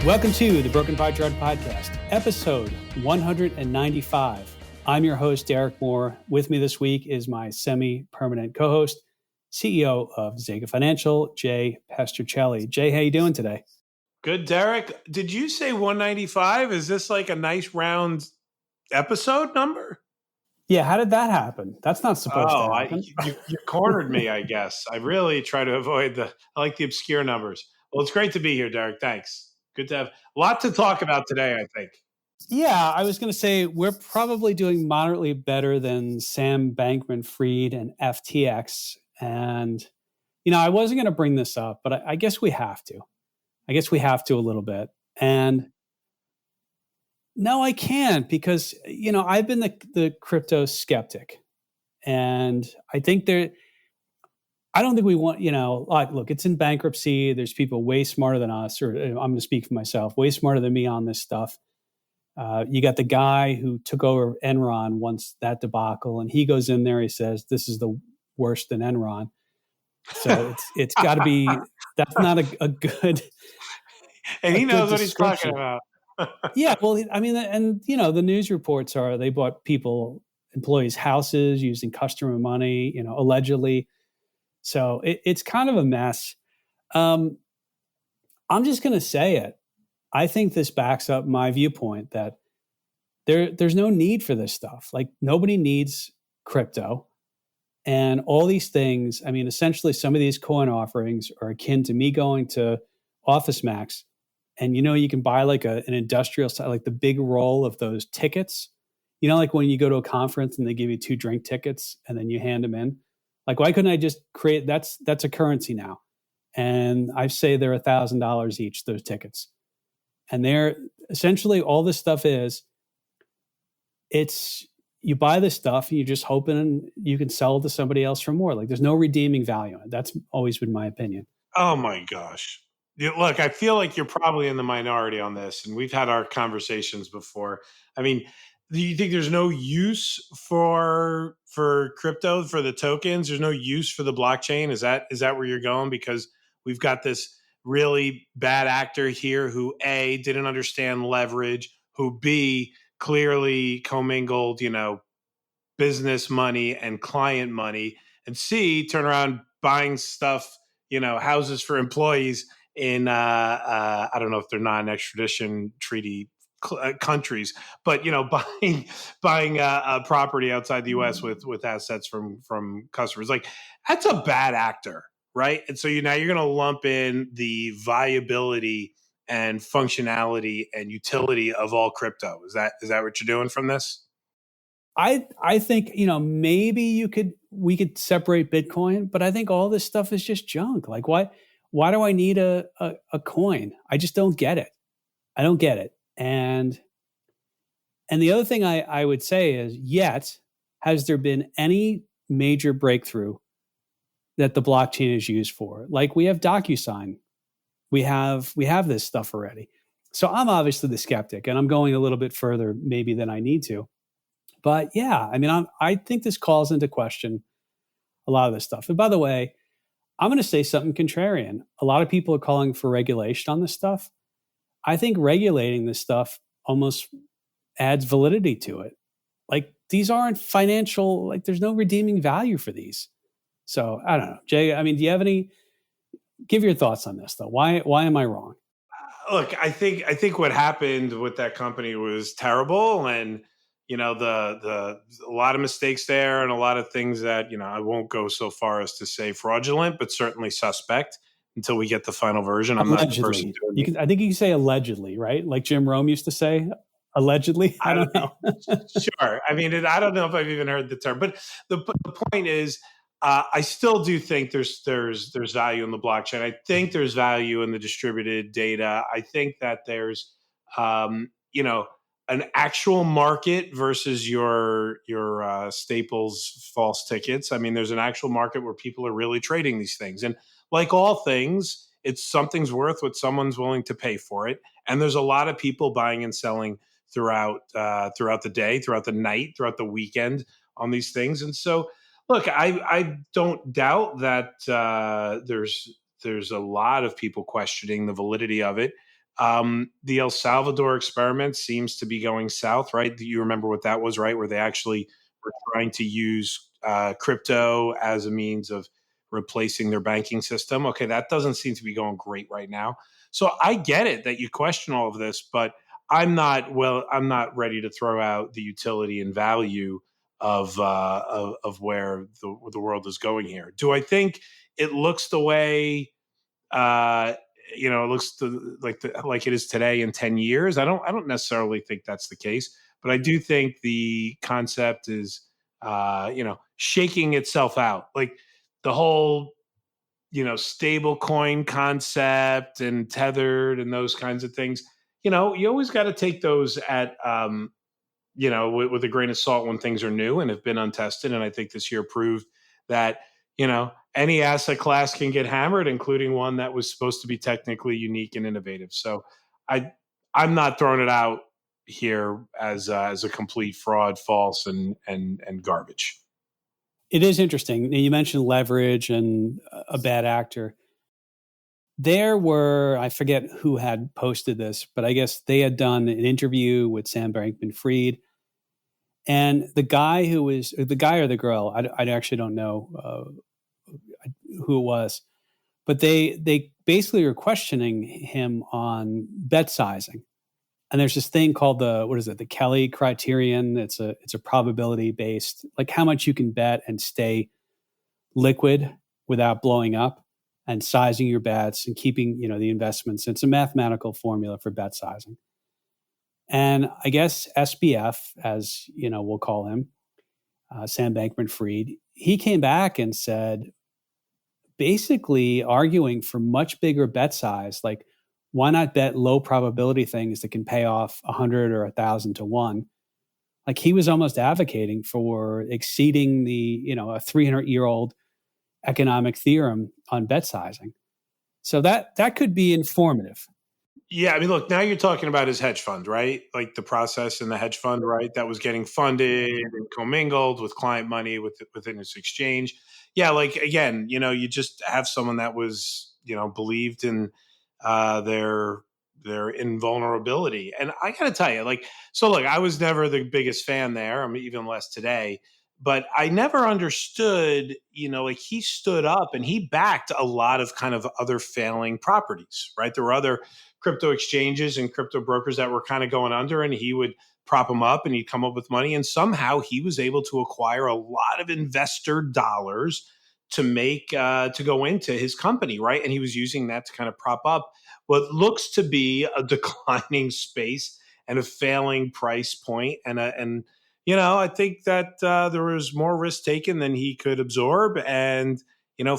Welcome to the Broken Pie Chart Podcast, episode 195. I'm your host, Derek Moore. With me this week is my semi-permanent co-host, CEO of ZEGA Financial, Jay Pestrichelli. Jay, how you doing today? Good, Derek. Did you say 195? Is this like a nice round episode number? Yeah, how did that happen? That's not supposed to happen. You cornered me, I guess. I really try to avoid I like the obscure numbers. Well, it's great to be here, Derek. Thanks. Good to have a lot to talk about today, I think. Yeah, I was going to say we're probably doing moderately better than Sam Bankman-Fried and FTX. And, I wasn't going to bring this up, but I guess we have to. I guess we have to a little bit. And no, I can't because, I've been the crypto skeptic. And I think I don't think we want, look, it's in bankruptcy. There's people way smarter than us, or I'm going to speak for myself, way smarter than me on this stuff. You got the guy who took over Enron once that debacle, and he goes in there, he says, this is the worse than Enron. So it's got to be, that's not a good. And he knows what he's talking about. Yeah, well, I mean, and, the news reports are they bought employees' houses using customer money, allegedly. So it's kind of a mess. I'm just going to say it. I think this backs up my viewpoint that there's no need for this stuff. Like nobody needs crypto. And all these things, I mean, essentially some of these coin offerings are akin to me going to Office Max and, you can buy like an industrial side, like the big roll of those tickets, like when you go to a conference and they give you 2 drink tickets and then you hand them in. Like, why couldn't I just create, that's a currency now. And I say they're $1,000 each, those tickets. And they're essentially all this stuff it's you buy this stuff and you're just hoping you can sell it to somebody else for more. Like there's no redeeming value. That's always been my opinion. Oh my gosh. Look, I feel like you're probably in the minority on this, and we've had our conversations before. I mean, do you think there's no use for crypto, for the tokens? There's no use for the blockchain? Is that where you're going? Because we've got this really bad actor here who A, didn't understand leverage, who B, clearly commingled, business money and client money, and C, turn around buying stuff, houses for employees in I don't know if they're non-extradition treaty countries, but buying a property outside the U.S. with assets from customers. Like that's a bad actor, right? And so now you're going to lump in the viability and functionality and utility of all crypto. Is that what you're doing from this? I think, maybe we could separate Bitcoin, but I think all this stuff is just junk. Like why do I need a coin? I just don't get it. I don't get it. And the other thing I would say is, yet, has there been any major breakthrough that the blockchain is used for? Like we have DocuSign. We have this stuff already. So I'm obviously the skeptic, and I'm going a little bit further maybe than I need to. But yeah, I mean, I think this calls into question a lot of this stuff. And by the way, I'm going to say something contrarian. A lot of people are calling for regulation on this stuff. I think regulating this stuff almost adds validity to it. Like these aren't financial, like there's no redeeming value for these. So I don't know. Jay, I mean, do you have give your thoughts on this though? Why am I wrong? Look, I think what happened with that company was terrible, and a lot of mistakes there, and a lot of things that I won't go so far as to say fraudulent, but certainly suspect until we get the final version. I'm allegedly. Not the person doing it. I think you can say allegedly, right? Like Jim Rome used to say, allegedly. I don't know. Sure. I mean, I don't know if I've even heard the term, but the point is, I still do think there's value in the blockchain. I think there's value in the distributed data. I think that there's, an actual market versus your Staples false tickets. I mean, there's an actual market where people are really trading these things, and like all things, something's worth what someone's willing to pay for it. And there's a lot of people buying and selling throughout the day, throughout the night, throughout the weekend on these things. And so, look, I don't doubt that there's a lot of people questioning the validity of it. The El Salvador experiment seems to be going south, right? Do you remember what that was, right? Where they actually were trying to use crypto as a means of replacing their banking system. Okay, that doesn't seem to be going great right now. So I get it that you question all of this, but I'm not ready to throw out the utility and value of where the world is going here. Do I think it looks the way uh, it looks like it is today in 10 years? I don't necessarily think that's the case, but I do think the concept is shaking itself out. Like the whole stable coin concept and tethered and those kinds of things. You always got to take those at with a grain of salt when things are new and have been untested. And I think this year proved that, any asset class can get hammered, including one that was supposed to be technically unique and innovative. So I, I'm not throwing it out here as a complete fraud, false, and garbage. It is interesting. You mentioned leverage and a bad actor. I forget who had posted this, but I guess they had done an interview with Sam Bankman-Fried. And the guy or the girl, I actually don't know who it was, but they basically were questioning him on bet sizing. And there's this thing called the Kelly criterion. It's a probability based, like how much you can bet and stay liquid without blowing up, and sizing your bets and keeping, the investments. It's a mathematical formula for bet sizing. And I guess SBF, as we'll call him, Sam Bankman-Fried, he came back and said, basically arguing for much bigger bet size, like why not bet low probability things that can pay off 100 or 1,000 to 1? Like he was almost advocating for exceeding a 300-year-old economic theorem on bet sizing. So that could be informative. Yeah, I mean, look, now you're talking about his hedge fund, right? Like the process in the hedge fund, right? That was getting funded and commingled with client money within its exchange. Yeah, like again, you just have someone that was, believed in their invulnerability. And I got to tell you, like, so look, I was never the biggest fan there. I mean, even less today. But I never understood, like he stood up and he backed a lot of kind of other failing properties, right? There were other crypto exchanges and crypto brokers that were kind of going under, and he would prop them up and he'd come up with money. And somehow he was able to acquire a lot of investor dollars to make to go into his company, right? And he was using that to kind of prop up what looks to be a declining space and a failing price point. I think that there was more risk taken than he could absorb, and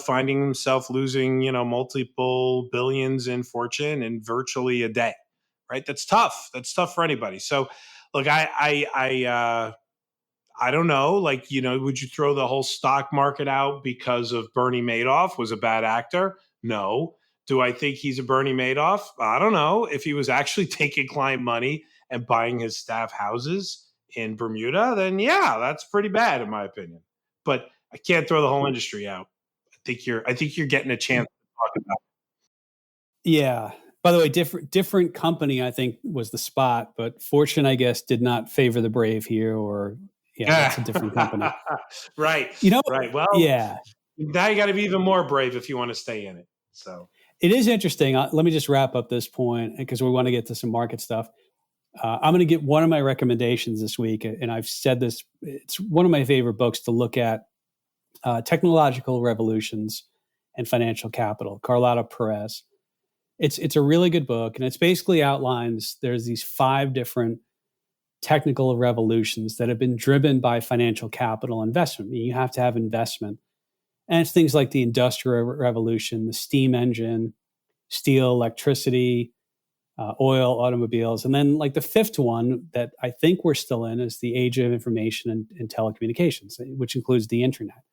finding himself losing, multiple billions in fortune in virtually a day, right? That's tough. That's tough for anybody. So, look, I don't know. Like, would you throw the whole stock market out because of Bernie Madoff was a bad actor? No. Do I think he's a Bernie Madoff? I don't know. If he was actually taking client money and buying his staff houses in Bermuda, then yeah, that's pretty bad in my opinion. But I can't throw the whole industry out. I think you're getting a chance to talk about it. Yeah. By the way, different company, I think, was the spot, but fortune, I guess, did not favor the brave here, or yeah, that's a different company. Right. Right. Well, Yeah, now you got to be even more brave if you want to stay in it. So it is interesting. Let me just wrap up this point because we want to get to some market stuff. I'm going to get one of my recommendations this week, and I've said this, it's one of my favorite books to look at, Technological Revolutions and Financial Capital, Carlota Perez. It's a really good book, and it's basically outlines there's these 5 different technical revolutions that have been driven by financial capital investment. I mean, you have to have investment. And it's things like the Industrial Revolution, the steam engine, steel, electricity, oil, automobiles. And then like the 5th one that I think we're still in is the age of information and telecommunications, which includes the internet.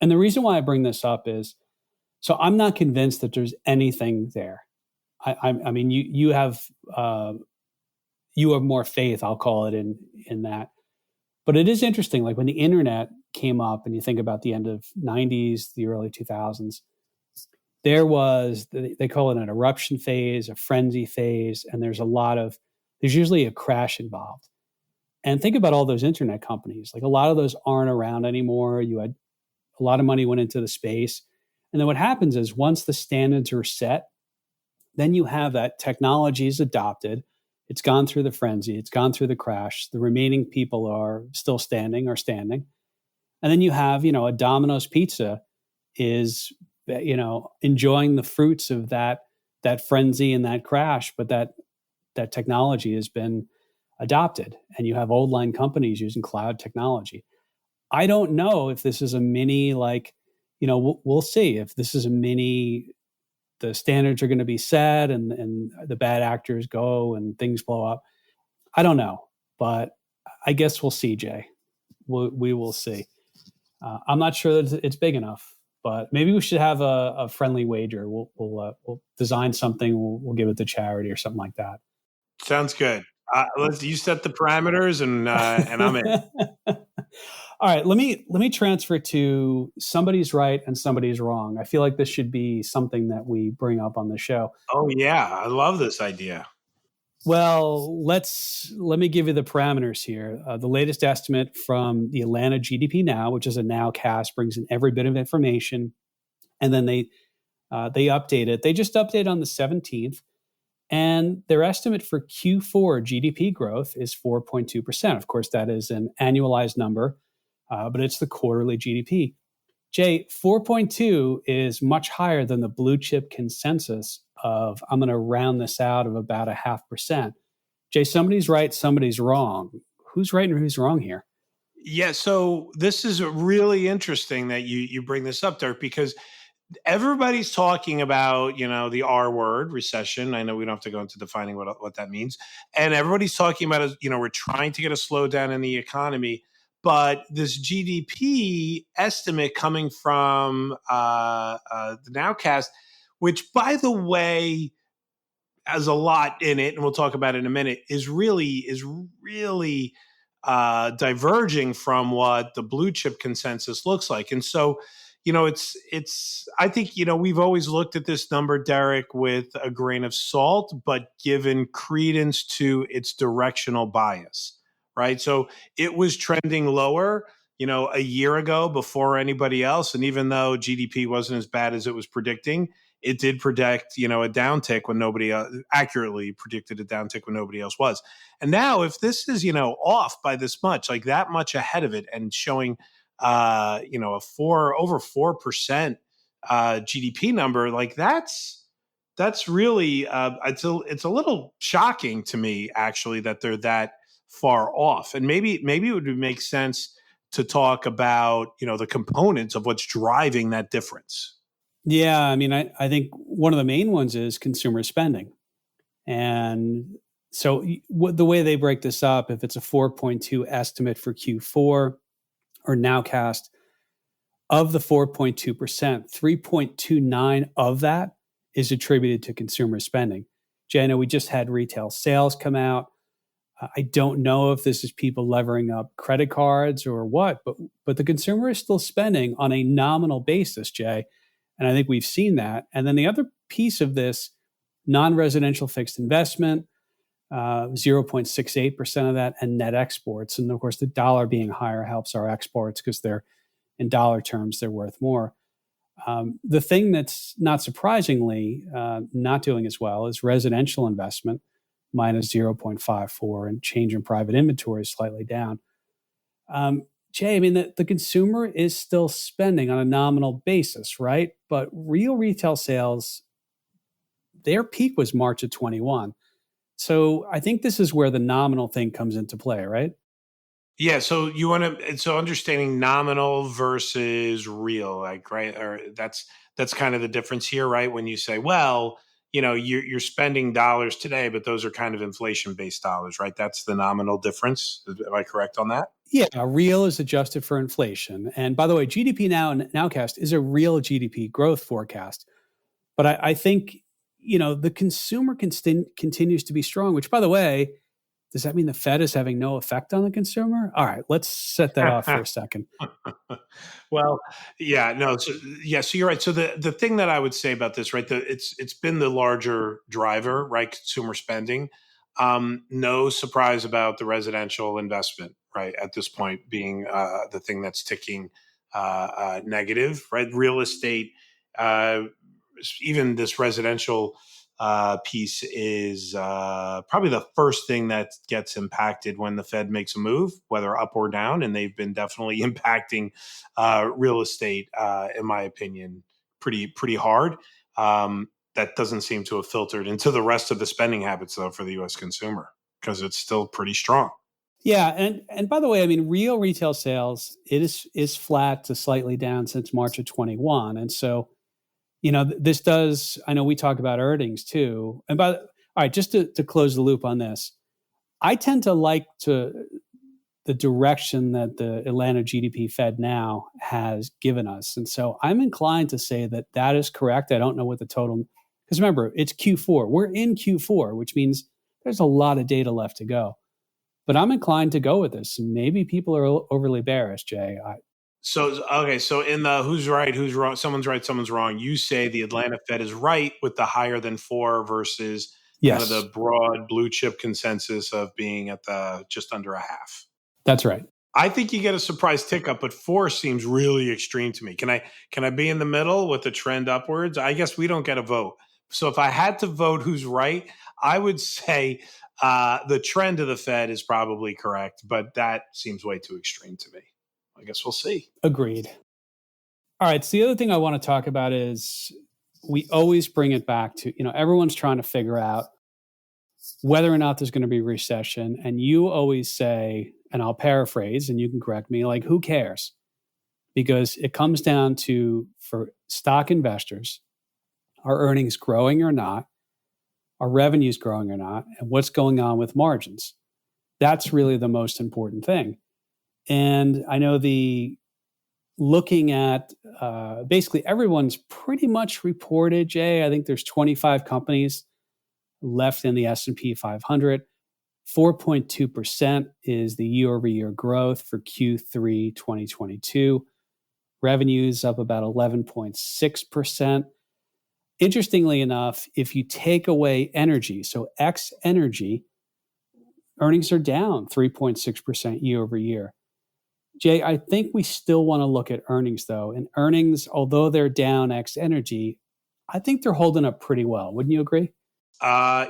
And the reason why I bring this up is, so I'm not convinced that there's anything there. I mean, you have more faith, I'll call it, in that. But it is interesting, like when the internet came up and you think about the end of 90s, the early 2000s, there was, they call it an eruption phase, a frenzy phase, and there's usually a crash involved. And think about all those internet companies. Like a lot of those aren't around anymore. You had a lot of money went into the space. And then what happens is once the standards are set, then you have that technology is adopted. It's gone through the frenzy. It's gone through the crash. The remaining people are still standing. And then you have, a Domino's pizza is, enjoying the fruits of that frenzy and that crash, but that technology has been adopted. And you have old line companies using cloud technology. I don't know if this is a mini, we'll see if this is a mini, the standards are going to be set and the bad actors go and things blow up. I don't know, but I guess we'll see, Jay. We will see. I'm not sure that it's big enough, but maybe we should have a friendly wager. We'll design something. We'll give it to charity or something like that. Sounds good. You set the parameters and I'm in. All right, let me transfer to somebody's right and somebody's wrong. I feel like this should be something that we bring up on the show. Oh yeah, I love this idea. Well, let me give you the parameters here. The latest estimate from the Atlanta GDP Now, which is a Nowcast, brings in every bit of information, and then they update it. They just update on the 17th, and their estimate for Q4 GDP growth is 4.2%. Of course, that is an annualized number, but it's the quarterly GDP. Jay, 4.2 is much higher than the blue chip consensus of, I'm going to round this out, of about 0.5%. Jay, somebody's right, somebody's wrong. Who's right and who's wrong here? Yeah, so this is really interesting that you bring this up, Dirk, because everybody's talking about, the R word, recession. I know we don't have to go into defining what that means. And everybody's talking about, we're trying to get a slowdown in the economy. But this GDP estimate coming from the Nowcast, which, by the way, has a lot in it, and we'll talk about it in a minute, is really diverging from what the blue chip consensus looks like. And so, it's I think, we've always looked at this number, Derek, with a grain of salt, but given credence to its directional bias, right? So it was trending lower, a year ago before anybody else. And even though GDP wasn't as bad as it was predicting, it did predict, a downtick when nobody accurately predicted a downtick when nobody else was. And now if this is, off by this much, like that much ahead of it and showing, a over 4% GDP number, like that's really, it's a little shocking to me, actually, that they're that far off. And maybe it would make sense to talk about, the components of what's driving that difference. Yeah, I mean, I think one of the main ones is consumer spending. And so the way they break this up, if it's a 4.2 estimate for Q4 or Nowcast, of the 4.2%, 3.29 of that is attributed to consumer spending. Jay, I know we just had retail sales come out. I don't know if this is people levering up credit cards or what, but the consumer is still spending on a nominal basis, Jay. And I think we've seen that. And then the other piece of this, non-residential fixed investment, 0.68% of that, and net exports. And of course, the dollar being higher helps our exports because they're, in dollar terms, they're worth more. The thing that's not surprisingly not doing as well is residential investment, minus 0.54, and change in private inventory is slightly down. Jay, I mean, the consumer is still spending on a nominal basis, right? But real retail sales, their peak was March of 21. So I think this is where the nominal thing comes into play, right? Yeah. So understanding nominal versus real, like, right? Or that's kind of the difference here, right? When you say, well, you're spending dollars today, but those are kind of inflation-based dollars, right? That's the nominal difference. Am I correct on that? Yeah, real is adjusted for inflation. And by the way, GDP Nowcast is a real GDP growth forecast. But I think, the consumer continues to be strong, which, by the way, does that mean the Fed is having no effect on the consumer? All right, let's set that off for a second. Well, yeah, no, so yeah, so you're right. So the thing that I would say about this, right, it's been the larger driver, right, consumer spending. No surprise about the residential investment, right, at this point being the thing that's ticking negative, right? Real estate, uh, even this residential piece is probably the first thing that gets impacted when the Fed makes a move, whether up or down. And they've been definitely impacting real estate, in my opinion, pretty hard. That doesn't seem to have filtered into the rest of the spending habits, though, for the U.S. consumer because it's still pretty strong. Yeah, and by the way, I mean real retail sales it is flat to slightly down since March of 21, and so this does. I know we talk about earnings too, and all right, just to close the loop on this, I tend to like the direction that the Atlanta GDP Fed now has given us, and so I'm inclined to say that that is correct. I don't know what the total, because remember it's Q4. We're in Q4, which means there's a lot of data left to go. But I'm inclined to go with this. Maybe people are overly bearish, Jay. So in the who's right, who's wrong, someone's right, someone's wrong. You say the Atlanta Fed is right with the higher than 4 versus kind of the Yes, broad blue chip consensus of being at the just under a half. that's right. I think you get a surprise tick up, but 4 seems really extreme to me. Can I be in the middle with the trend upwards? I guess we don't get a vote. So if I had to vote who's right, I would say the trend of the Fed is probably correct, but that seems way too extreme to me. I guess we'll see. Agreed. All right. So the other thing I want to talk about is we always bring it back to, everyone's trying to figure out whether or not there's going to be a recession. And you always say, and I'll paraphrase and you can correct me, like, who cares? Because it comes down to, for stock investors, are earnings growing or not? Are revenues growing or not? And what's going on with margins? That's really the most important thing. And I know looking at basically everyone's pretty much reported, Jay. I think there's 25 companies left in the S&P 500. 4.2% is the year-over-year growth for Q3 2022. Revenues up about 11.6%. Interestingly enough, if you take away energy, so X energy, earnings are down 3.6% year over year. Jay, I think we still want to look at earnings, though. And earnings, although they're down X energy, I think they're holding up pretty well. Wouldn't you agree?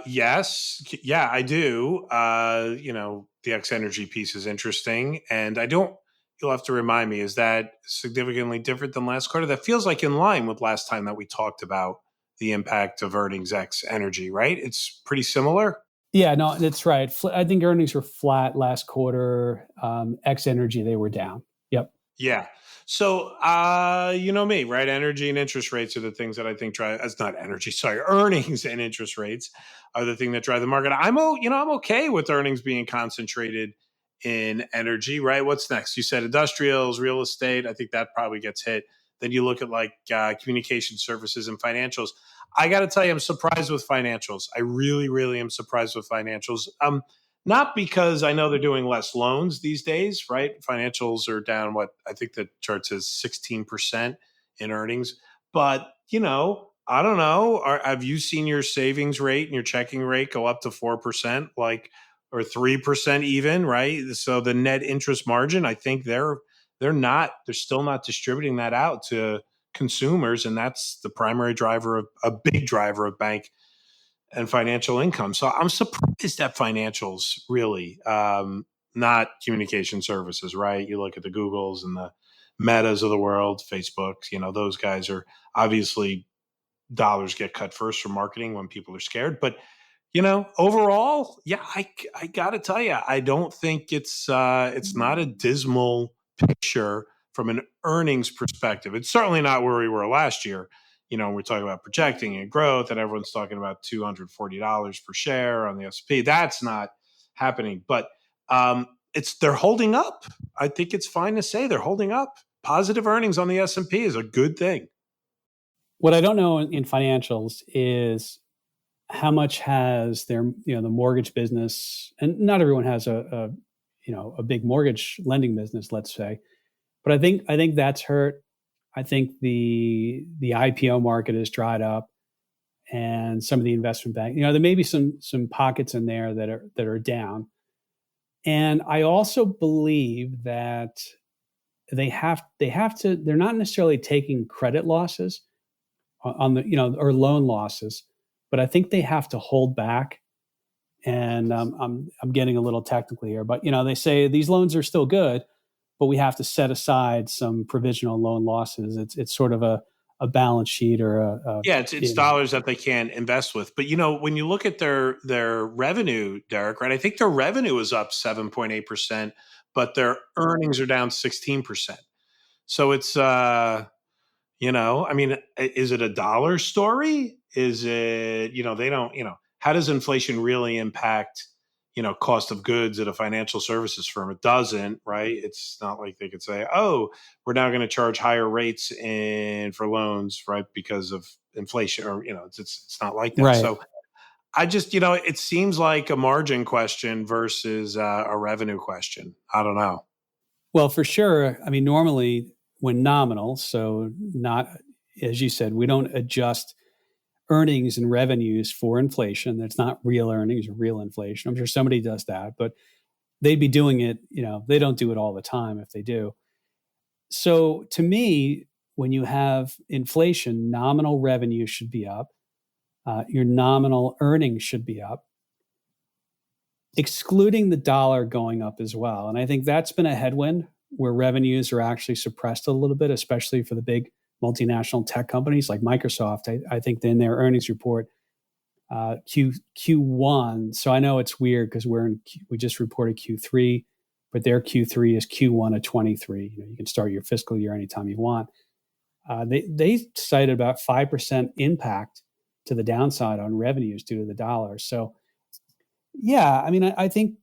Yes. Yeah, I do. The X energy piece is interesting. And you'll have to remind me, is that significantly different than last quarter? That feels like in line with last time that we talked about the impact of earnings X energy, right? It's pretty similar. Yeah, no, that's right. I think earnings were flat last quarter. X energy, they were down. Yep. Yeah. So, you know me, right? Energy and interest rates are the things that I think drive. It's not energy, sorry. Earnings and interest rates are the thing that drive the market. I'm okay with earnings being concentrated in energy, right? What's next? You said industrials, real estate. I think that probably gets hit. Then you look at communication services and financials. I got to tell you, I'm surprised with financials. I really, really am surprised with financials. Not because I know they're doing less loans these days, right? Financials are down, what I think the chart says 16% in earnings. But, I don't know. Have you seen your savings rate and your checking rate go up to 4%, or 3% even, right? So the net interest margin, I think they're still not distributing that out to consumers. And that's the primary driver of a big driver of bank and financial income. So I'm surprised at financials, really, not communication services, right? You look at the Googles and the Metas of the world, Facebook, those guys are obviously dollars get cut first for marketing when people are scared. But, overall, yeah, I got to tell you, I don't think it's not a dismal picture from an earnings perspective. It's certainly not where we were last year. We're talking about projecting and growth, and everyone's talking about $240 per share on the S&P. That's not happening, but they're holding up. I think it's fine to say they're holding up. Positive earnings on the S&P is a good thing. What I don't know in financials is how much has their, the mortgage business, and not everyone has a big mortgage lending business, let's say, but I think that's hurt. I think the IPO market has dried up, and some of the investment bank, there may be some pockets in there that are down. And I also believe that they're not necessarily taking credit losses on the, or loan losses, but I think they have to hold back. And I'm getting a little technical here, but they say these loans are still good, but we have to set aside some provisional loan losses. It's sort of a balance sheet or it's dollars that they can invest with. But when you look at their revenue, Derek, right? I think their revenue is up 7.8%, but their earnings are down 16%. So it's I mean, is it a dollar story? Is it, they don't, how does inflation really impact, cost of goods at a financial services firm? It doesn't, right? It's not like they could say, oh, we're now going to charge higher rates for loans, right? Because of inflation, or, it's not like that. Right. So I just, it seems like a margin question versus a revenue question. I don't know. Well, for sure. I mean, normally when nominal, so not, as you said, we don't adjust earnings and revenues for inflation. That's not real earnings or real inflation. I'm sure somebody does that, but they'd be doing it, they don't do it all the time if they do. So to me, when you have inflation, nominal revenue should be up. Your nominal earnings should be up, excluding the dollar going up as well. And I think that's been a headwind where revenues are actually suppressed a little bit, especially for the big multinational tech companies like Microsoft. I think in their earnings report, Q1. So I know it's weird because we just reported Q3, but their Q3 is Q1 of 23. You can start your fiscal year anytime you want. They cited about 5% impact to the downside on revenues due to the dollar. So yeah, I mean, I think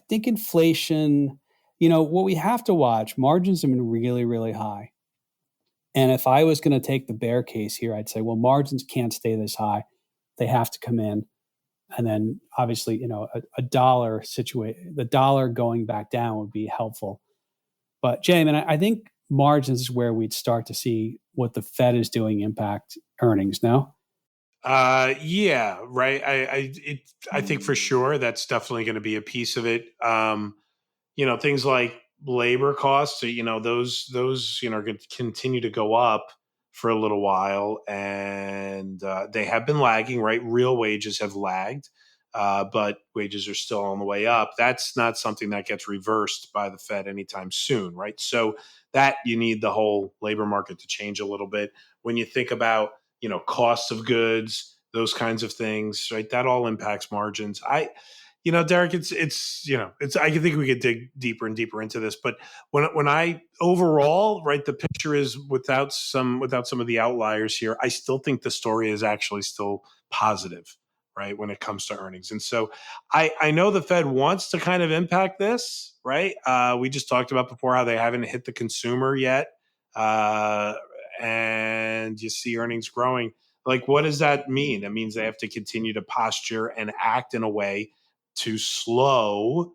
inflation, what we have to watch, margins have been really, really high. And if I was going to take the bear case here, I'd say, well, margins can't stay this high. They have to come in. And then obviously, a dollar the dollar going back down would be helpful. But Jay, I think margins is where we'd start to see what the Fed is doing impact earnings. No? Yeah, right. I think for sure that's definitely going to be a piece of it. Things like labor costs, those are going to continue to go up for a little while, and they have been lagging. Right, real wages have lagged, but wages are still on the way up. That's not something that gets reversed by the Fed anytime soon, right? So that you need the whole labor market to change a little bit. When you think about costs of goods, those kinds of things, right? That all impacts margins. Derek, it's I think we could dig deeper and deeper into this, but when I overall, right, the picture is without some of the outliers here, I still think the story is actually still positive, right, when it comes to earnings. And so I know the Fed wants to kind of impact this, right? We just talked about before how they haven't hit the consumer yet. And you see earnings growing. Like, what does that mean? That means they have to continue to posture and act in a way to slow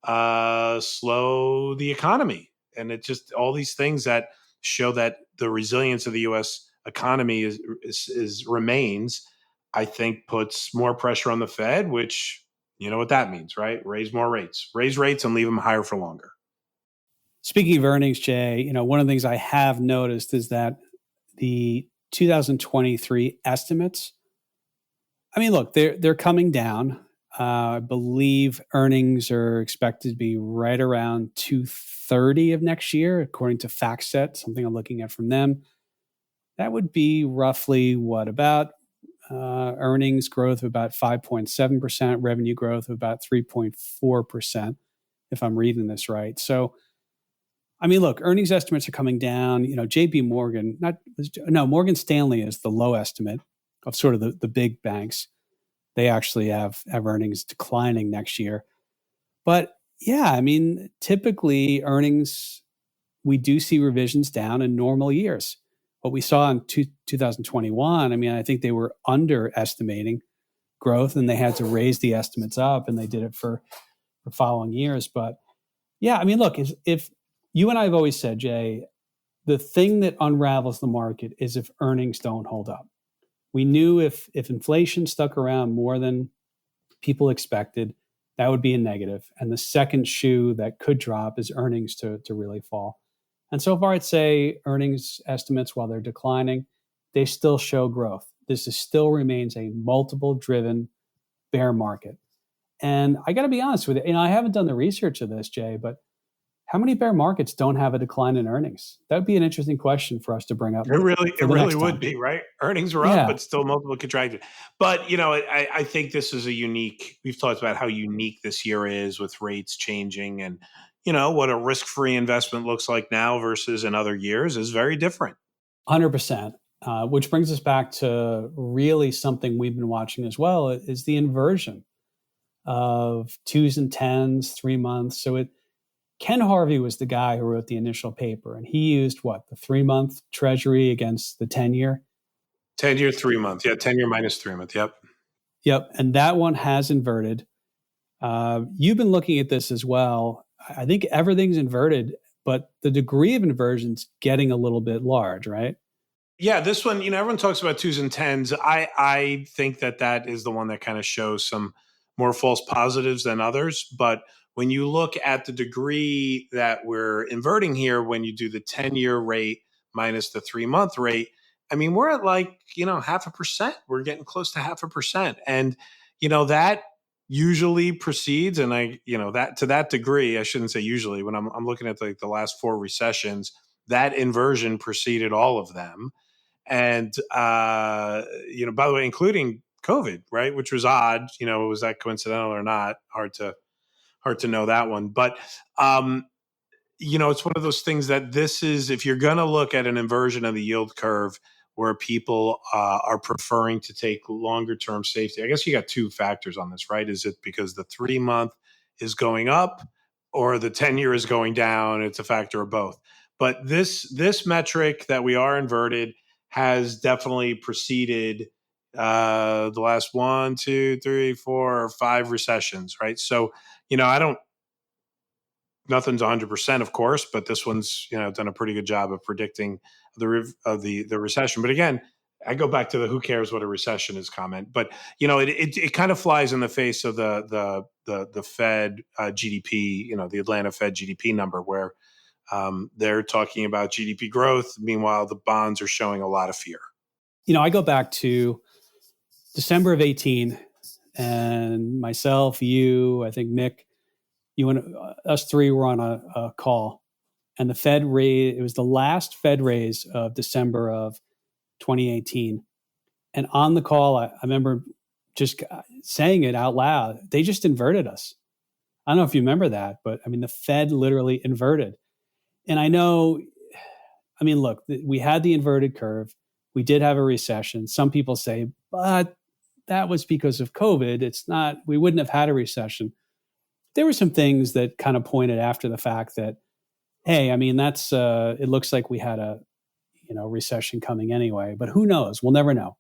the economy. And it just all these things that show that the resilience of the U.S. economy is remains, I think, puts more pressure on the Fed, which you know what that means, right? Raise rates and leave them higher for longer. Speaking of earnings, Jay, one of the things I have noticed is that the 2023 estimates, I mean, look, they're coming down. I believe earnings are expected to be right around 230 of next year, according to FactSet, something I'm looking at from them. That would be roughly about earnings growth of about 5.7%, revenue growth of about 3.4%, if I'm reading this right. So, I mean, look, earnings estimates are coming down. JP Morgan, Morgan Stanley is the low estimate of sort of the big banks. They actually have earnings declining next year. But yeah, I mean, typically earnings, we do see revisions down in normal years. what we saw in 2021, I mean, I think they were underestimating growth and they had to raise the estimates up, and they did it for following years. But yeah, I mean, look, if you and I have always said, Jay, the thing that unravels the market is if earnings don't hold up. We knew if inflation stuck around more than people expected, that would be a negative. And the second shoe that could drop is earnings to really fall. And so far, I'd say earnings estimates, while they're declining, they still show growth. This still remains a multiple driven bear market. And I got to be honest with you, I haven't done the research of this, Jay, but how many bear markets don't have a decline in earnings? That would be an interesting question for us to bring up. It really would be, right? Earnings were up, but still multiple contracted. But I think this is a unique. We've talked about how unique this year is with rates changing, and what a risk-free investment looks like now versus in other years is very different. 100%. Which brings us back to really something we've been watching as well, is the inversion of 2s and 10s, 3 months. So Ken Harvey was the guy who wrote the initial paper, and he used what, the 3-month Treasury against the 10-year? 10-year, 3-month. Yeah, 10-year minus 3-month. Yep. Yep. And that one has inverted. You've been looking at this as well. I think everything's inverted, but the degree of inversion's getting a little bit large, right? Yeah, this one, everyone talks about 2s and 10s. I think that is the one that kind of shows some more false positives than others. But when you look at the degree that we're inverting here, when you do the 10-year rate minus the 3-month rate, I mean, we're at 0.5%. We're getting close to 0.5%. And, that usually precedes, and that to that degree, I shouldn't say usually, when I'm looking at the last 4 recessions, that inversion preceded all of them. And, by the way, including COVID, right? Which was odd, was that coincidental or not? Hard to know that one. But, it's one of those things that this is, if you're going to look at an inversion of the yield curve where people are preferring to take longer term safety, I guess you got 2 factors on this, right? Is it because the 3-month is going up or the 10-year is going down? It's a factor of both. But this metric that we are inverted has definitely preceded the last 1, 2, 3, 4, or 5 recessions, right? So, nothing's 100%, of course, but this one's done a pretty good job of predicting the recession. But again, I go back to the "who cares what a recession is" comment. But it kind of flies in the face of the Fed GDP, the Atlanta Fed GDP number, where they're talking about GDP growth. Meanwhile, the bonds are showing a lot of fear. I go back to December of 18, and myself, you, I think Mick, you and us 3 were on a call, and the Fed raised. It was the last Fed raise of December of 2018, and on the call, I remember just saying it out loud. They just inverted us. I don't know if you remember that, but I mean, the Fed literally inverted. And I know, I mean, look, we had the inverted curve. We did have a recession. Some people say, but that was because of COVID. It's not, we wouldn't have had a recession. There were some things that kind of pointed after the fact that, hey, I mean, that's, it looks like we had a, recession coming anyway, but who knows? We'll never know.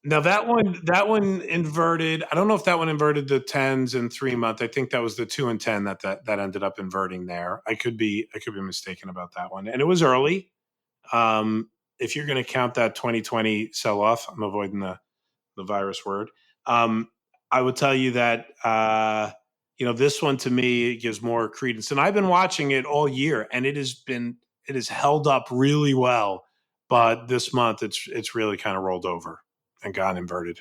Now that one inverted. I don't know if that one inverted the 10s and 3-month. I think that was the 2 and 10 that ended up inverting there. I could be mistaken about that one. And it was early. If you're going to count that 2020 sell off, I'm avoiding the virus word. I would tell you that this one to me gives more credence. And I've been watching it all year, and it has held up really well. But this month, it's really kind of rolled over and gone inverted.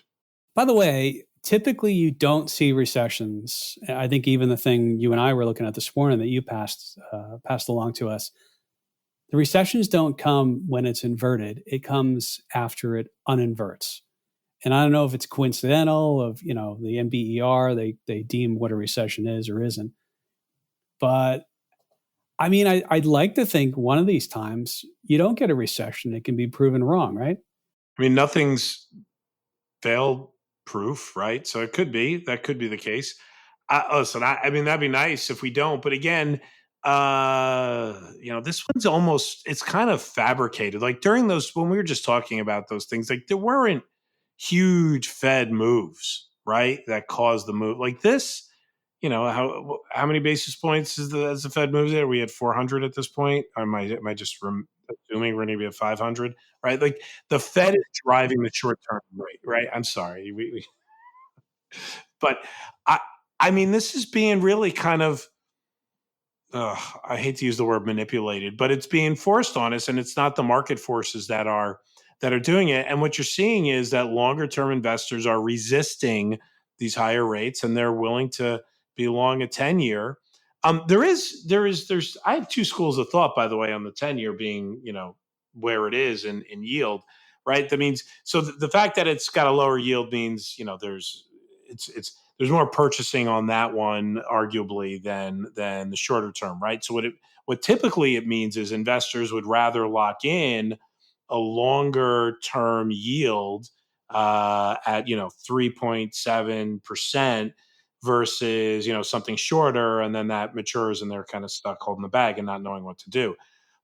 By the way, typically you don't see recessions. I think even the thing you and I were looking at this morning that you passed along to us, the recessions don't come when it's inverted. It comes after it uninverts. And I don't know if it's coincidental of, the NBER, they deem what a recession is or isn't. But I mean, I'd like to think one of these times you don't get a recession. It can be proven wrong, right? I mean, nothing's fail proof, right? So that could be the case. Listen, I mean, that'd be nice if we don't. But again, This one's almost, it's kind of fabricated. Like during those, when we were just talking about those things, like there weren't huge Fed moves, right? That caused the move like this. How many basis points as the Fed moves it? We had 400 at this point. Am I just assuming we're going to be at 500, right? Like the Fed is driving the short term rate, right? I'm sorry, but I, I mean, this is being really kind of, I hate to use the word manipulated, but it's being forced on us, and it's not the market forces that are doing it. And what you're seeing is that longer term investors are resisting these higher rates, and they're willing to be long a 10-year. There's I have two schools of thought, by the way, on the 10-year being, where it is in yield, right? That means, so the fact that it's got a lower yield means, there's more purchasing on that one, arguably, than the shorter term, right? So what typically it means is investors would rather lock in a longer term yield at 3.7% versus something shorter, and then that matures and they're kind of stuck holding the bag and not knowing what to do.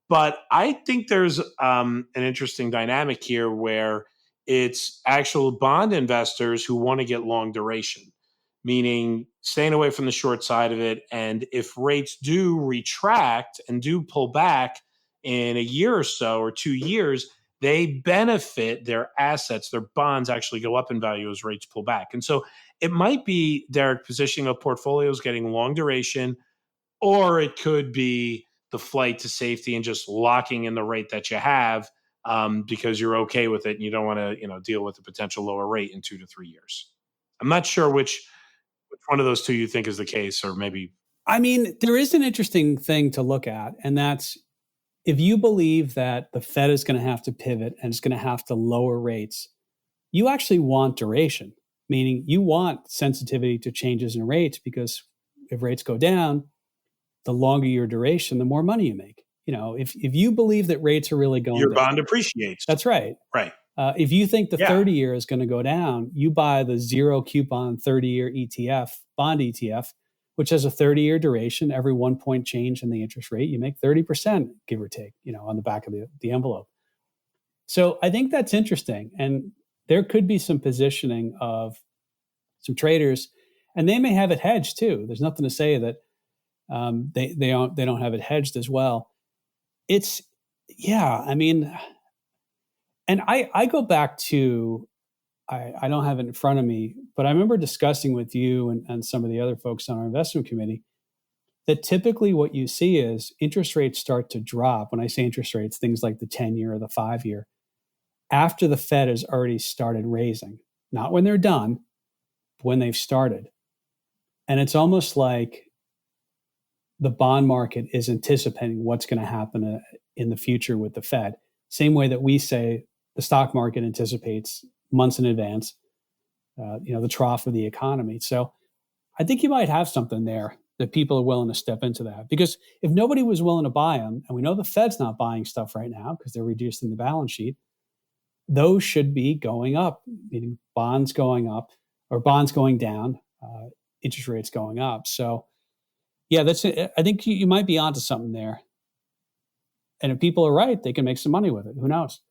But I think there's an interesting dynamic here where it's actual bond investors who want to get long duration, meaning staying away from the short side of it. And if rates do retract and do pull back in a year or so or 2 years, they benefit, their assets, their bonds actually go up in value as rates pull back. And so it might be, Derek, positioning of portfolios getting long duration, or it could be the flight to safety and just locking in the rate that you have, because you're okay with it and you don't want to deal with the potential lower rate in 2 to 3 years. I'm not sure which one of those two you think is the case, or maybe. I mean, there is an interesting thing to look at, and that's if you believe that the Fed is going to have to pivot and it's going to have to lower rates, you actually want duration, meaning you want sensitivity to changes in rates, because if rates go down, the longer your duration, the more money you make. If you believe that rates are really going Your down, bond appreciates. that's right. Right. If you think the 30-year is going to go down, you buy the zero coupon 30-year ETF, bond ETF, which has a 30-year duration. Every 1 point change in the interest rate, you make 30%, give or take, on the back of the envelope. So I think that's interesting. And there could be some positioning of some traders, and they may have it hedged too. There's nothing to say that they don't have it hedged as well. I mean, and I go back to, I don't have it in front of me, but I remember discussing with you and some of the other folks on our investment committee that typically what you see is interest rates start to drop. When I say interest rates, things like the 10-year or the 5-year, after the Fed has already started raising, not when they're done, but when they've started. And it's almost like the bond market is anticipating what's going to happen in the future with the Fed. Same way that we say the stock market anticipates months in advance, the trough of the economy. So I think you might have something there that people are willing to step into that. Because if nobody was willing to buy them, and we know the Fed's not buying stuff right now because they're reducing the balance sheet, those should be going up, meaning bonds going up or bonds going down, interest rates going up. So yeah, that's it. I think you might be onto something there. And if people are right, they can make some money with it. Who knows?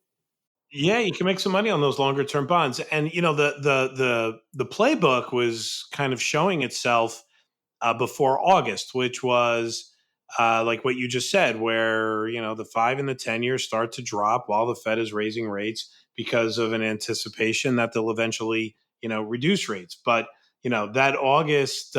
Yeah, you can make some money on those longer term bonds. And the playbook was kind of showing itself before August, which was like what you just said, where the 5 and the 10-year start to drop while the Fed is raising rates because of an anticipation that they'll eventually reduce rates. But that August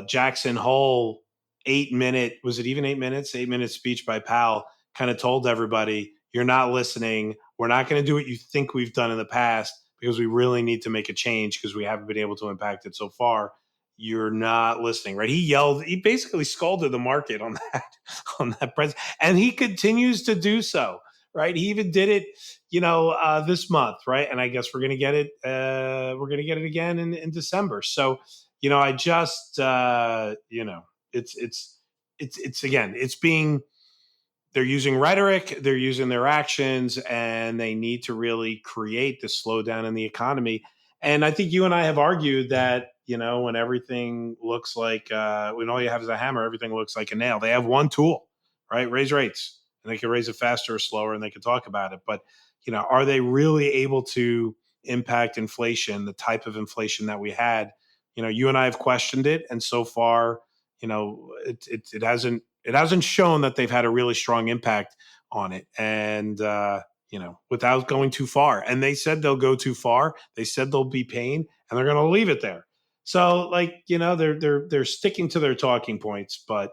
Jackson Hole 8 minute, was it even 8 minutes? 8 minute speech by Powell kind of told everybody, you're not listening. We're not going to do what you think we've done in the past, because we really need to make a change because we haven't been able to impact it so far. You're not listening, right? He yelled, he basically scalded the market on that press, and he continues to do so, right? He even did it, this month, right? And I guess we're going to get it. We're going to get it again in December. So, I just, it's again, it's being, they're using rhetoric, they're using their actions, and they need to really create the slowdown in the economy. And I think you and I have argued that when everything looks like, when all you have is a hammer, everything looks like a nail. They have one tool, right? Raise rates. And they can raise it faster or slower, and they can talk about it. But, are they really able to impact inflation, the type of inflation that we had? You and I have questioned it. And so far, it hasn't shown that they've had a really strong impact on it. And, without going too far. And they said they'll go too far. They said there'll be pain, and they're going to leave it there. So, they're sticking to their talking points, but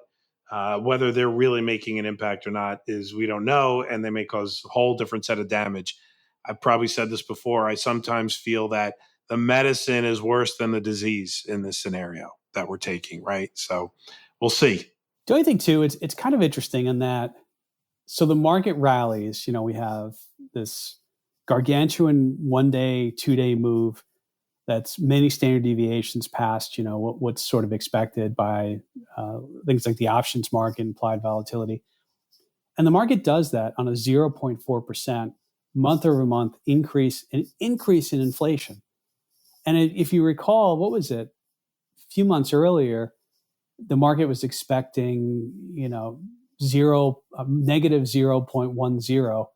whether they're really making an impact or not is we don't know, and they may cause a whole different set of damage. I've probably said this before. I sometimes feel that the medicine is worse than the disease in this scenario that we're taking, right? So we'll see. The only thing too, it's kind of interesting in that, so the market rallies, we have this gargantuan 1 day, 2 day move that's many standard deviations past, what's sort of expected by things like the options market, implied volatility. And the market does that on a 0.4% month over month increase in inflation. And if you recall, what was it? A few months earlier, the market was expecting, negative 0.10,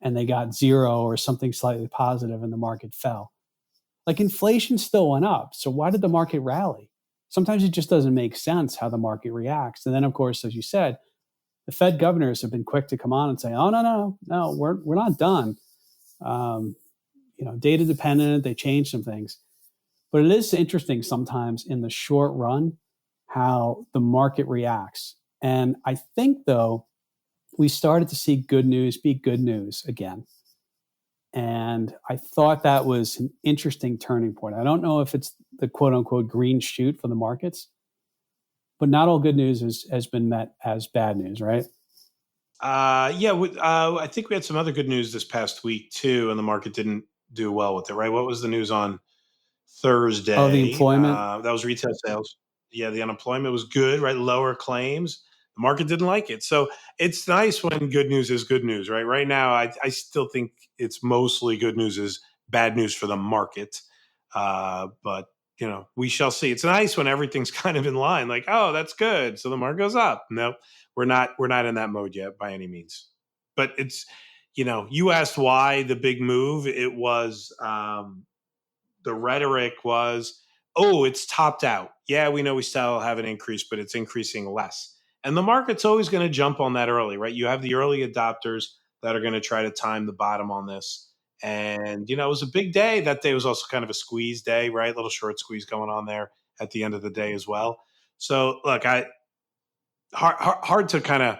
and they got 0 or something slightly positive, and the market fell. Like, inflation still went up. So why did the market rally? Sometimes it just doesn't make sense how the market reacts. And then, of course, as you said, the Fed governors have been quick to come on and say, "Oh, no, we're not done." Data dependent, they changed some things. But it is interesting sometimes in the short run how the market reacts. And I think, though, we started to see good news be good news again. And I thought that was an interesting turning point. I don't know if it's the quote unquote green shoot for the markets, but not all good news has been met as bad news, right? I think we had some other good news this past week too, and the market didn't do well with it, right? What was the news on Thursday? Oh, the employment? That was retail sales. Yeah, the unemployment was good, right? Lower claims. The market didn't like it. So it's nice when good news is good news, right? Right now, I still think it's mostly good news is bad news for the market. But we shall see. It's nice when everything's kind of in line, like, oh, that's good. So the market goes up. No, we're not in that mode yet by any means. But it's, you asked why the big move. It was, the rhetoric was, oh, it's topped out. Yeah, we know we still have an increase, but it's increasing less. And the market's always going to jump on that early, right? You have the early adopters that are going to try to time the bottom on this. And, it was a big day. That day was also kind of a squeeze day, right? A little short squeeze going on there at the end of the day as well. So, look, hard to kind of,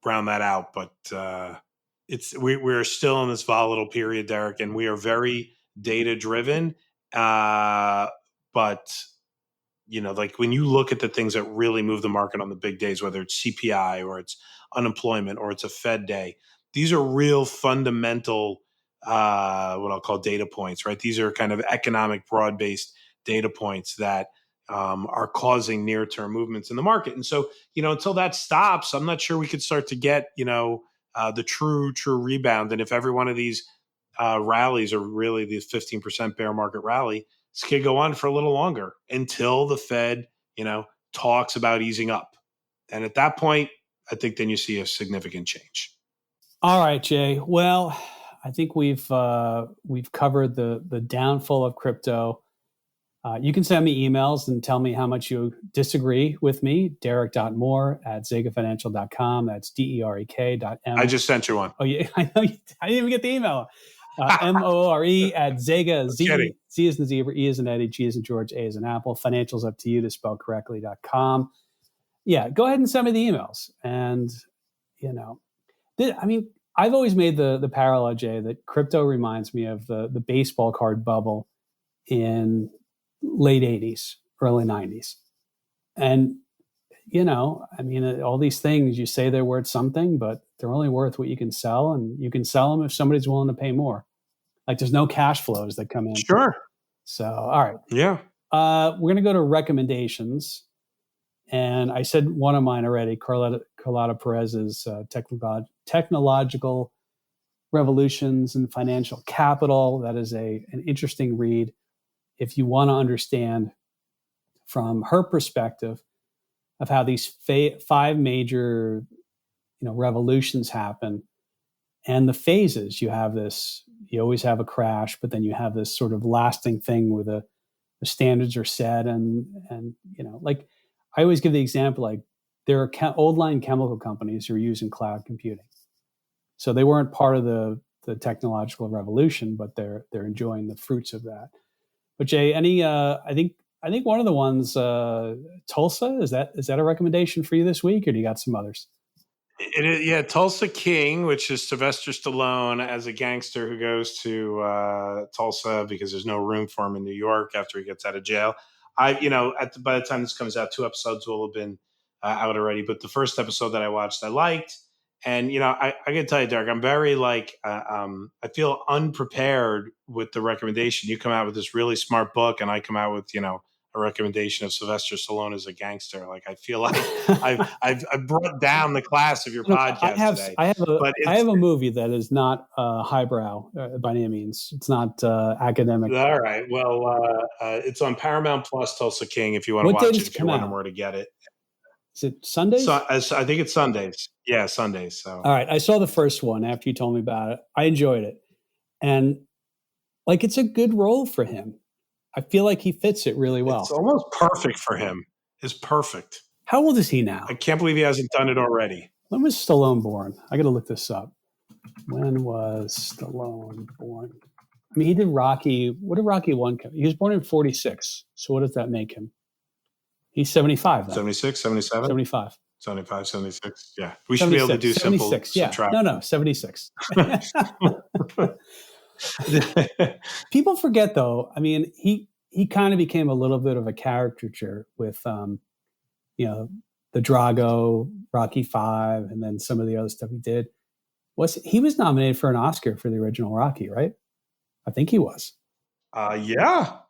round that out, but we're still in this volatile period, Derek, and we are very data driven. But like when you look at the things that really move the market on the big days, whether it's CPI or it's unemployment or it's a Fed day, these are real fundamental, what I'll call data points, right? These are kind of economic broad-based data points that are causing near-term movements in the market. And so, until that stops, I'm not sure we could start to get, the true rebound. And if every one of these rallies are really the 15% bear market rally, this could go on for a little longer until the Fed, talks about easing up. And at that point, I think then you see a significant change. All right, Jay. Well, I think we've covered the downfall of crypto. You can send me emails and tell me how much you disagree with me. Derek.moore@zegafinancial.com. That's DEREK.M. I just sent you one. Oh, yeah. I know. I didn't even get the email. MORE@ZEGA. Z as in zebra, E as in Eddie, G as in George, A as in Apple. Financials up to you to spell correctly.com. Yeah, go ahead and send me the emails. And, I've always made the parallel, Jay, that crypto reminds me of the baseball card bubble in late 80s, early 90s. And, all these things, you say they're worth something, but they're only worth what you can sell. And you can sell them if somebody's willing to pay more. Like, there's no cash flows that come in. Sure. So, all right. Yeah. We're going to go to recommendations. And I said one of mine already, Carlotta Perez's Technological Revolutions in Financial Capital. That is an interesting read. if you want to understand from her perspective of how these 5 major, revolutions happen and the phases. You always have a crash, but then you have this sort of lasting thing where the standards are set. And like I always give the example, like there are old line chemical companies who are using cloud computing. So they weren't part of the technological revolution, but they're enjoying the fruits of that. But Jay, I think one of the ones, Tulsa, is that a recommendation for you this week, or do you got some others? It is, yeah, Tulsa King, which is Sylvester Stallone as a gangster who goes to Tulsa because there's no room for him in New York after he gets out of jail. By the time this comes out, 2 episodes will have been out already. But the first episode that I watched, I liked. And, I got to tell you, Derek, I'm very I feel unprepared with the recommendation. You come out with this really smart book and I come out with, a recommendation of Sylvester Stallone as a gangster. Like, I feel like I've brought down the class of your podcast today. I have a movie that is not highbrow by any means. It's not academic. All right. Well, it's on Paramount Plus, Tulsa King, if you want to watch it, if you're wondering where to get it. Is it Sundays? So, I think it's Sundays. Yeah, Sundays. So, all right. I saw the first one after you told me about it. I enjoyed it. And it's a good role for him. I feel like he fits it really well. It's almost perfect for him. It's perfect. How old is he now? I can't believe he hasn't done it already. When was Stallone born? I got to look this up. When was Stallone born? I mean, he did Rocky. What did Rocky 1 come? He was born in 46. So what does that make him? He's 75 then. 76, 77? 75. 75, 76. Yeah. We should be able to do simple subtraction. No, 76. People forget, though. I mean, he kind of became a little bit of a caricature with, the Drago, Rocky 5, and then some of the other stuff he did. He was nominated for an Oscar for the original Rocky, right? I think he was. Yeah.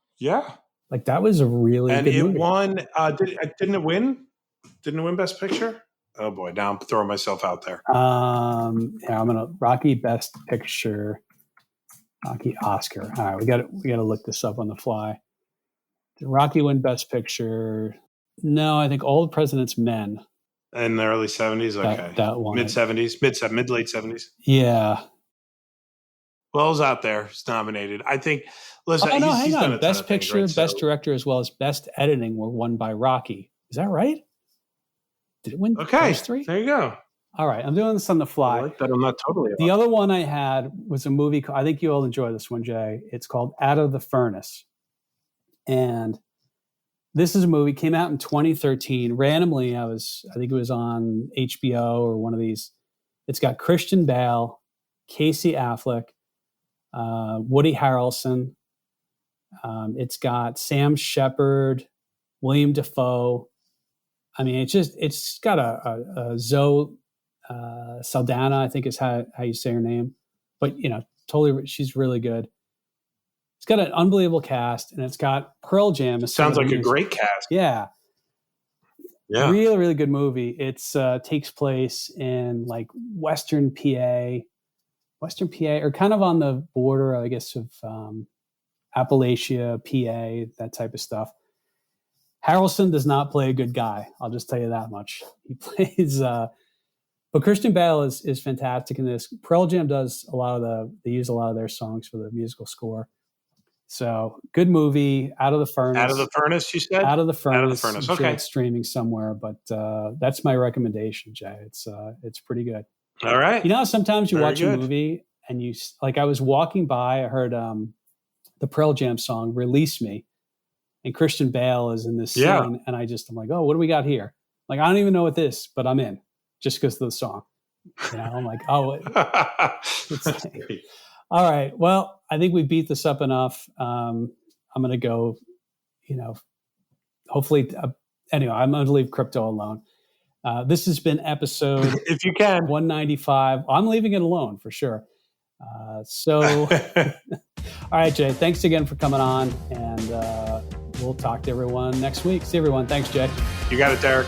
Like that was a really good movie. And it won. Didn't it win? Didn't it win Best Picture? Oh boy, now I'm throwing myself out there. I'm gonna Rocky Best Picture, Rocky Oscar. All right, we got to look this up on the fly. Did Rocky win Best Picture? No, I think All the President's Men. In the early 70s. Okay, that one. Mid 70s, mid late 70s. Yeah. Well, he's out there. He's nominated. I think. Listen, hang on. Done Best Picture, Best Director, as well as Best Editing were won by Rocky. Is that right? Did it win? Okay, those 3? There you go. All right, I'm doing this on the fly. I like that. I'm not totally. The other one I had was a movie. I think you'll enjoy this one, Jay. It's called Out of the Furnace, and this is a movie came out in 2013. Randomly, I think it was on HBO or one of these. It's got Christian Bale, Casey Affleck, Woody Harrelson. It's got Sam Shepard, William Dafoe. I mean, it's got a Zoe Saldana, I think is how you say her name, but totally, she's really good. It's got an unbelievable cast, and it's got Pearl Jam. Sounds like a great cast. Yeah. Really, really good movie. It's takes place in like Western PA, or kind of on the border, I guess, of Appalachia, PA, that type of stuff. Harrelson does not play a good guy. I'll just tell you that much. He plays, but Christian Bale is fantastic in this. Pearl Jam does they use a lot of their songs for the musical score. So good movie. Out of the Furnace. Out of the Furnace, you said? Out of the Furnace. Out of the Furnace. Okay. It's streaming somewhere, but that's my recommendation, Jay. It's pretty good. All right. Sometimes you watch a movie and I was walking by, I heard the Pearl Jam song "Release Me," and Christian Bale is in this scene, and I'm like, oh, what do we got here? Like, I don't even know what this, but I'm in just because of the song. I'm like, oh, it's great. All right. Well, I think we beat this up enough. I'm going to go, hopefully, anyway, I'm going to leave crypto alone. This has been episode if you can 195. I'm leaving it alone for sure. All right, Jay, thanks again for coming on, and we'll talk to everyone next week. See everyone. Thanks, Jay. You got it, Derek.